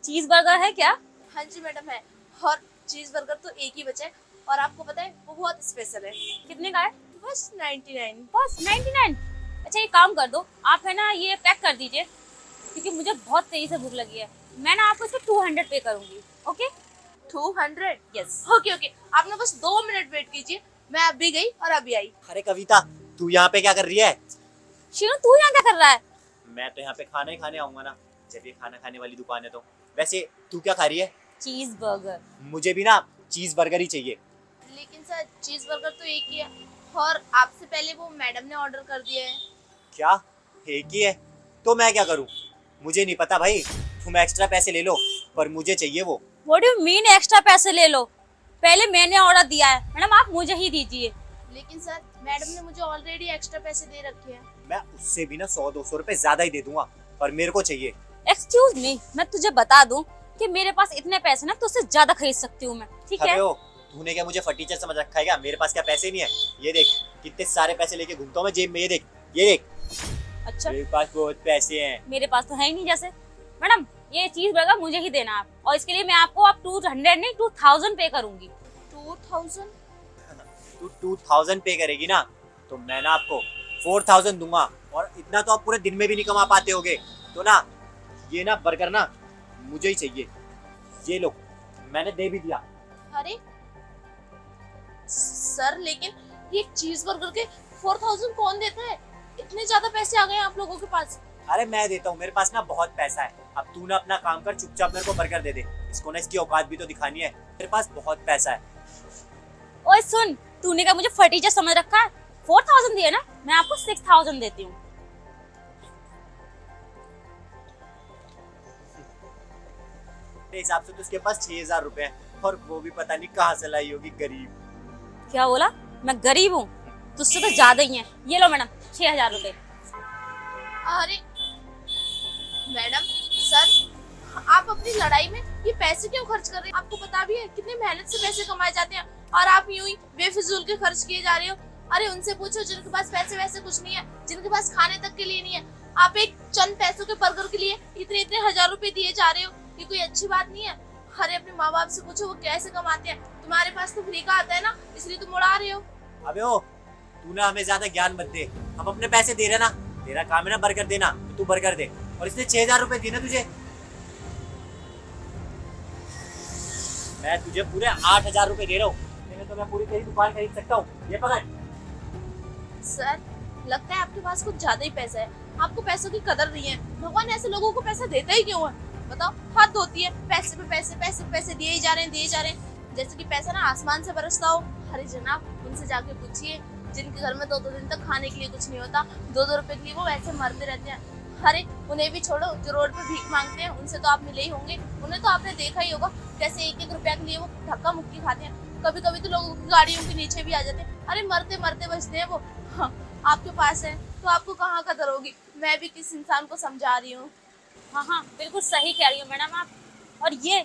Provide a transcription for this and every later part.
चीज बर्गर है क्या? हाँ जी मैडम है। और चीज बर्गर तो एक ही बचा है और आपको पता है वो बहुत स्पेशल है। कितने का है? बस 99। बस 99। अच्छा, ये काम कर दो, आप है ना ये पैक कर दीजिए, क्योंकि मुझे बहुत तेजी से भूख लगी है। मैं ना आपको इसके 200 पे करूंगी। ओके? 200? यस। ओके ओके, आप ना बस 2 मिनट वेट कीजिए, मैं अभी गई और अभी आई। अरे कविता, तू यहाँ पे क्या कर रही है? शीनू, तू यहाँ क्या कर रहा है? मैं तो यहाँ पे खाना ही खाने आऊंगा ना, जब ये खाना खाने वाली दुकान है तो। वैसे तू क्या खा रही है? चीज बर्गर। मुझे भी ना चीज बर्गर ही चाहिए। लेकिन सर चीज बर्गर तो एक ही है और आपसे पहले वो मैडम ने ऑर्डर कर दिया है। क्या? एक ही है तो मैं क्या करूँ? मुझे नहीं पता भाई, तुम एक्स्ट्रा पैसे ले लो, पर मुझे चाहिए वो। What do you mean extra पैसे ले लो? पहले मैंने ऑर्डर दिया है मैडम, आप मुझे ही दीजिए। लेकिन सर मैडम ने मुझे ऑलरेडी एक्स्ट्रा पैसे दे रखे हैं। मैं उससे भी ना 100-200 रुपए ज्यादा ही दे दूंगा, पर मेरे को चाहिए। एक्सक्यूज मी, मैं तुझे बता दूं कि मेरे पास इतने पैसे ना, तुझसे ज्यादा खरीद सकती हूँ मैं, ठीक है? अबे ओ, तूने क्या मुझे फटीचर समझ रखा है क्या? मेरे पास क्या पैसे नहीं है? ये देख कितने सारे पैसे लेके घूमता हूँ मैं जेब में, ये देख, ये देख। अच्छा, मेरे पास बहुत पैसे हैं। मेरे पास तो है ही नहीं। जैसे मैडम, ये चीज बर्गर मुझे ही देना आप, और इसके लिए मैं आपको अब 200 नहीं 2000 पे करूंगी। 2000? तू 2000 पे करेगी ना, तो मैं ना आपको 4000 दूंगा, और इतना तो आप पूरे दिन में भी नहीं कमा पाते होगे। तो ना ये ना बर्गर ना मुझे ही चाहिए। ये लो, मैंने दे भी दिया। अरे सर लेकिन ये चीज बर्गर के 4000 कौन देता है? इतने ज्यादा पैसे आ गए हैं आप लोगों के पास। अरे मैं देता हूँ, मेरे पास ना बहुत पैसा है। अब तू ना अपना काम कर, चुपचाप मेरे को बर्गर दे दे। इसको ना इसकी औकात भी तो दिखानी है, मेरे पास बहुत पैसा है। ओए सुन, तूने क्या मुझे फटीचर समझ रखा है? 4000 दिए ना, मैं आपको 6000 देती हूँ। मेरे हिसाब से तो उसके पास 6000 रुपए हैं, और वो भी पता नहीं कहाँ से लाई होगी, गरीब। क्या बोला? मैं गरीब हूँ? तुझसे तो ज्यादा ही है। ये लो मैडम, 6000 रुपए। अरे मैडम, सर आप अपनी लड़ाई में ये पैसे क्यों खर्च कर रहे हैं? आपको पता भी है कितने मेहनत से पैसे कमाए जाते हैं और आप यूं ही बेफिजूल के खर्च किए जा रहे हो। अरे उनसे पूछो जिनके पास पैसे वैसे कुछ नहीं है, जिनके पास खाने तक के लिए नहीं है। आप एक चंद पैसों के बर्गर के लिए इतने इतने हजार रुपए दिए जा रहे हो, ये कोई अच्छी बात नहीं है। अरे अपने माँ बाप से पूछो वो कैसे कमाते हैं। तुम्हारे पास तो फ्री का आता है ना, इसलिए तुम उड़ा रहे हो। अबे ओ, तू ना हमें ज्यादा ज्ञान मत दे, हम अपने पैसे दे रहे ना। तेरा काम है ना बर्गर देना, तो तू बर्गर दे। और इसने 6000 रुपए दिए ना तुझे, मैं तुझे पूरे 8000 रुपए दे रहा हूँ। तो मैं पूरी तेरी दुकान खरीद सकता हूँ। ये पकड़। सर लगता है आपके पास कुछ ज्यादा ही पैसा है, आपको पैसों की कदर नहीं है। भगवान ऐसे लोगों को पैसा देता ही क्यों है बताओ? हद होती है, पैसे पे पैसे पैसे पे पैसे दिए ही जा रहे हैं, दिए जा रहे हैं, जैसे कि पैसा ना आसमान से बरसता हो। अरे जनाब, उनसे जाके पूछिए जिनके घर में 2-2 दिन तक खाने के लिए कुछ नहीं होता, 2-2 रुपए के लिए वो वैसे मरते रहते हैं। अरे उन्हें भी छोड़ो, जो रोड पे भीख मांगते हैं उनसे तो आप मिले ही होंगे, उन्हें तो आपने देखा ही होगा कैसे 1-1 रुपया के लिए वो धक्का मुक्की खाते हैं। कभी कभी तो लोगों की गाड़ियों के नीचे भी आ जाते हैं। अरे मरते मरते बचते हैं वो। हाँ, आपके पास है तो आपको कहाँ कदर होगी? मैं भी किस इंसान को समझा रही हूँ। हाँ हाँ, बिल्कुल सही कह रही हो मैडम आप। और ये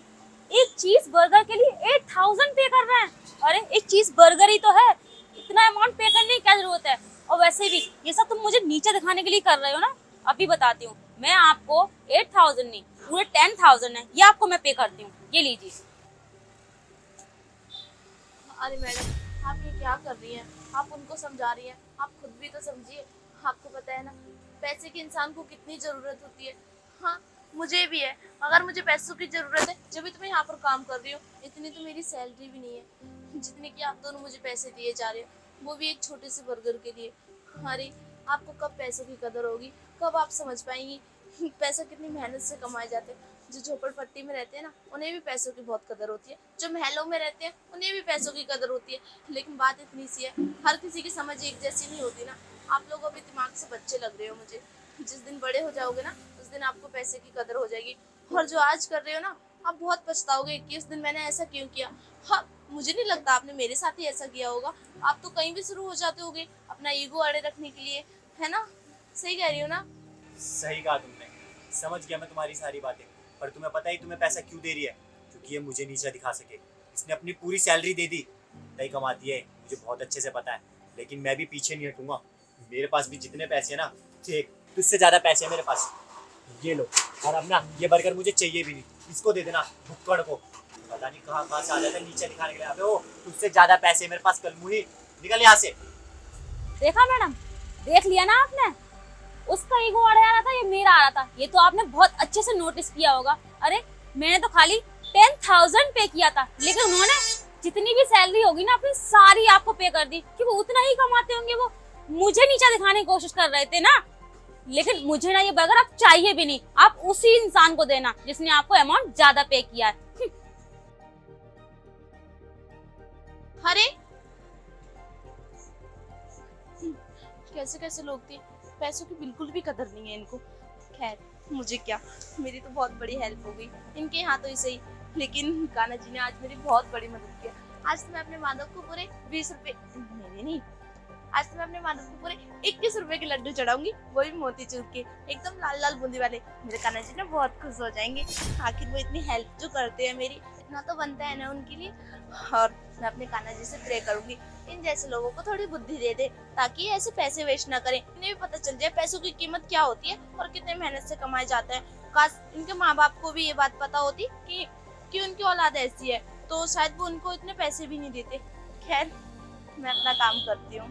एक चीज बर्गर के लिए 8000 पे कर रहे हैं। अरे एक चीज बर्गर ही तो है, इतना अमाउंट पे करने की क्या जरूरत है? और वैसे भी ये सब तुम मुझे नीचे दिखाने के लिए कर रहे हो ना। अभी बताती हूँ, मैं आपको 8000 नहीं पूरे 10000 है, ये आपको मैं पे करती हूँ। ये लीजिए। अरे मैडम, आप ये क्या कर रही हैं? आप उनको समझा रही हैं, आप खुद भी तो समझिए। आपको पता है ना पैसे की इंसान को कितनी जरूरत होती है। हाँ, मुझे भी है। अगर मुझे पैसों की जरूरत है जब भी तो मैं यहाँ पर काम कर रही हूँ। इतनी तो मेरी सैलरी भी नहीं है जितने की आप दोनों मुझे पैसे दिए जा रहे हो, वो भी एक छोटे से बर्गर के लिए। अरे आपको कब पैसों की कदर होगी, कब आप समझ पाएंगी पैसा कितनी मेहनत से कमाए जाते हैं। जो झोपड़पट्टी में रहते हैं ना, उन्हें भी पैसों की बहुत कदर होती है। जो महलों में रहते हैं उन्हें भी पैसों की कदर होती है। लेकिन बात इतनी सी है, हर किसी की समझ एक जैसी नहीं होती ना। आप लोग अभी दिमाग से बच्चे लग रहे हो मुझे। जिस दिन बड़े हो जाओगे ना, उस दिन आपको पैसे की कदर हो जाएगी। और जो आज कर रहे हो ना, आप बहुत पछताओगे कि उस दिन मैंने ऐसा क्यों किया। हाँ, मुझे नहीं लगता आपने मेरे साथ ही ऐसा किया होगा। आप तो कहीं भी शुरू हो जाते होगे अपना ईगो अड़े रखने के लिए, है ना? सही कह रही हो ना? सही कहा तुमने, समझ गया मैं तुम्हारी सारी बातें। पर तुम्हें पता ही तुम्हें पैसा क्यों दे रही है? क्योंकि ये मुझे नीचा दिखा सके। इसने अपनी पूरी सैलरी दे दी, तय कमाती है, मुझे बहुत अच्छे से पता है। लेकिन मैं भी पीछे नहीं हटूंगा। मेरे पास भी जितने पैसे हैं ना, ठीक तुझसे ज्यादा पैसे हैं मेरे पास, ये लो। और अब ना ये बर्गर मुझे चाहिए भी नहीं, इसको दे देना भुक्कड़ को। पता नहीं कहाँ कहाँ से आ जाता है नीचे दिखाने के लिए। अबे ओ, तुझसे ज्यादा पैसे मेरे पास, कल मुही निकल यहाँ से। देखा मैडम, देख लिया ना आपने, उसका ईगो आ रहा था, ये मेरा आ रहा था। ये तो आपने बहुत अच्छे से नोटिस किया होगा। अरे मैंने तो खाली 10,000 पे किया था, लेकिन उन्होंने जितनी भी सैलरी होगी ना अपनी सारी आपको पे कर दी, कि वो उतना ही कमाते होंगे। वो मुझे नीचा दिखाने की कोशिश कर रहे थे ना, लेकिन मुझे ना ये बर्गर अब चाहिए भी नहीं। आप उसी इंसान को देना जिसने आपको अमाउंट ज्यादा पे किया है। अरे कैसे कैसे लोग थे, पैसों की बिल्कुल भी कदर नहीं है इनको। खैर मुझे क्या, मेरी तो बहुत बड़ी हेल्प हो गई इनके यहाँ तो ऐसे ही, लेकिन कान्हा जी ने आज मेरी बहुत बड़ी मदद किया। आज तो मैं अपने माधव को पूरे 20 रुपए नहीं, आज तो मैं अपने माधव को पूरे 21 रुपए के लड्डू चढ़ाऊंगी, वो भी मोतीचूर के, एकदम लाल लाल बूंदी वाले। मेरे कान्हा जी ना बहुत खुश हो जाएंगे। आखिर वो इतनी हेल्प जो करते हैं मेरी, इतना तो बनता है ना उनके लिए। और मैं अपने कान्हा जी से प्रे करूंगी इन जैसे लोगों को थोड़ी बुद्धि दे दे, ताकि ऐसे पैसे वेस्ट ना करें। इन्हें भी पता चल जाए पैसों की कीमत क्या होती है और कितने मेहनत से कमाए जाते हैं। काश इनके माँ बाप को भी ये बात पता होती कि उनकी औलाद ऐसी है, तो शायद वो उनको इतने पैसे भी नहीं देते। खैर मैं अपना काम करती हूँ।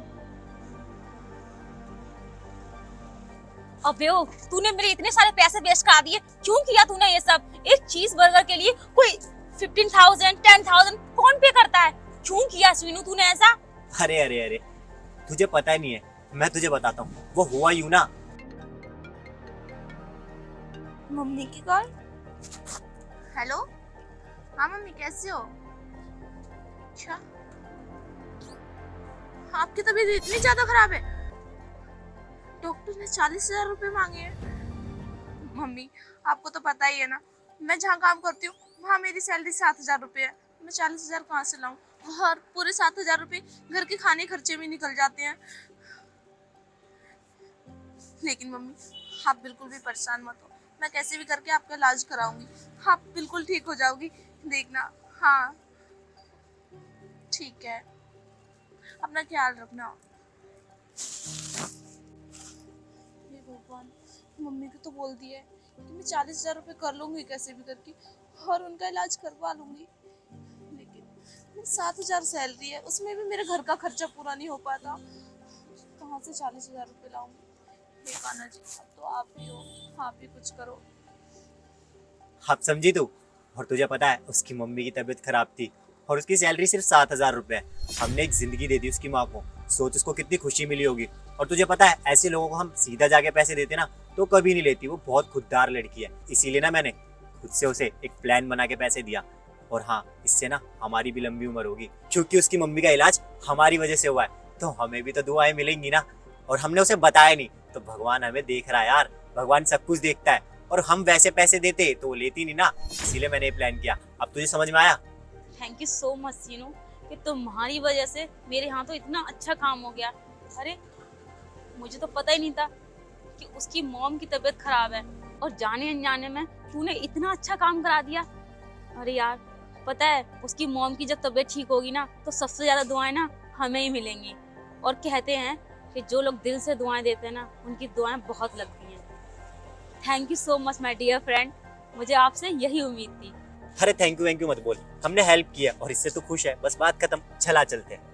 अबे ओ, तूने मेरे इतने सारे पैसे वेस्ट करा दिए, क्यों किया तूने ये सब? एक चीज बर्गर के लिए कोई 15,000 10,000 कौन पे करता है? क्यों किया शीनू तूने ऐसा? अरे अरे अरे, तुझे पता ही नहीं है, मैं तुझे बताता हूँ। वो हुआ यूं ना। मम्मी की कॉल। हेलो, हाँ मम्मी कैसे हो? अच्छा, आपकी तबीयत इतनी ज्यादा खराब है? डॉक्टर ने 40,000 रुपए मांगे हैं। मम्मी आपको तो पता ही है ना, मैं जहाँ काम करती हूँ वहाँ मेरी सैलरी 7,000 रुपए है। मैं 40,000 कहाँ से लाऊं? और पूरे 7,000 रुपए घर के खाने खर्चे में निकल जाते हैं। लेकिन मम्मी आप बिल्कुल भी परेशान मत हो, मैं कैसे भी करके आपका इलाज कराऊंगी। आप बिल्कुल ठीक हो जाओगी, देखना। हाँ ठीक है, अपना ख्याल रखना। हे भगवान, मम्मी को तो बोल दिया है कि मैं 40,000 रुपए कर लूंगी कैसे भी करके, और उनका इलाज करवा लूंगी। लेकिन 7,000 सैलरी है, उसमें भी मेरे घर का खर्चा पूरा नहीं हो पाता। कहाँ से 40,000 रुपए लाऊंगी? हे कान्हा जी, अब तो आप ही हो, आप ही कुछ करो। आप समझी तू? और तुझे पता है उसकी मम्मी की तबीयत खराब थी और उसकी सैलरी सिर्फ 7,000 रुपए है। हमने एक जिंदगी दे दी उसकी माँ को, सोच उसको कितनी खुशी मिली होगी। और तुझे पता है ऐसे लोगों को हम सीधा जाके पैसे देते ना तो कभी नहीं लेती, वो बहुत खुददार लड़की है। इसीलिए ना मैंने खुद से उसे एक प्लान बना के पैसे दिया। और हाँ, इससे ना हमारी भी लंबी उम्र होगी, क्योंकि उसकी मम्मी का इलाज हमारी वजह से हुआ है, तो हमें भी तो दुआएं मिलेंगी ना। और हमने उसे बताया नहीं, तो भगवान हमें देख रहा है यार, भगवान सब कुछ देखता है। और हम वैसे पैसे देते तो वो लेती नहीं ना, इसीलिए मैंने ये प्लान किया। अब तुझे समझ में आया? Thank you so much Sheenu, कि तुम्हारी वजह से मेरे यहाँ तो इतना अच्छा काम हो गया। अरे मुझे तो पता ही नहीं था कि उसकी मॉम की तबीयत खराब है, और जाने अनजाने में तूने इतना अच्छा काम करा दिया। अरे यार पता है, उसकी मॉम की जब तबीयत ठीक होगी ना तो सबसे ज्यादा दुआएं ना हमें ही मिलेंगी। और कहते हैं कि जो लोग दिल से दुआएं देते हैं ना उनकी दुआएं बहुत लगती हैं। Thank you so much my dear friend, मुझे आपसे यही उम्मीद थी। अरे थैंक यू मत बोल, हमने हेल्प किया और इससे तो खुश है, बस बात खत्म, चला चलते हैं।